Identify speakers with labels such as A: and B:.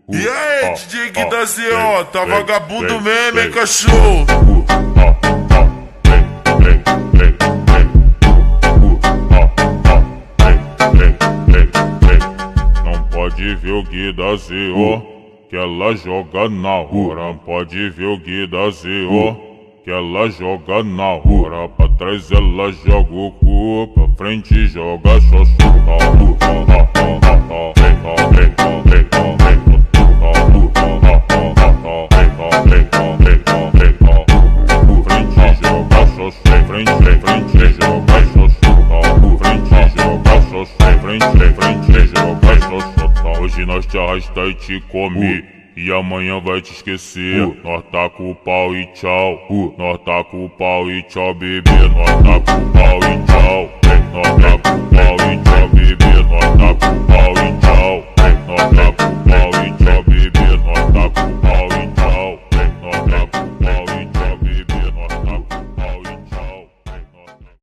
A: E aí, DJ Gui da ZO, tá vagabundo mesmo, hein, cachorro?
B: Não pode ver o Gui da ZO, que ela joga na hora. Não pode ver o Gui da ZO, que ela joga na hora. Pra trás ela joga o cu, pra frente joga só Hoje nós te arrasta e te come, e amanhã vai te esquecer. Nós tá com o pau e tchau. Nós tá com o pau e tchau, bebê. Nós tá com o pau e tchau. Nós tá com o pau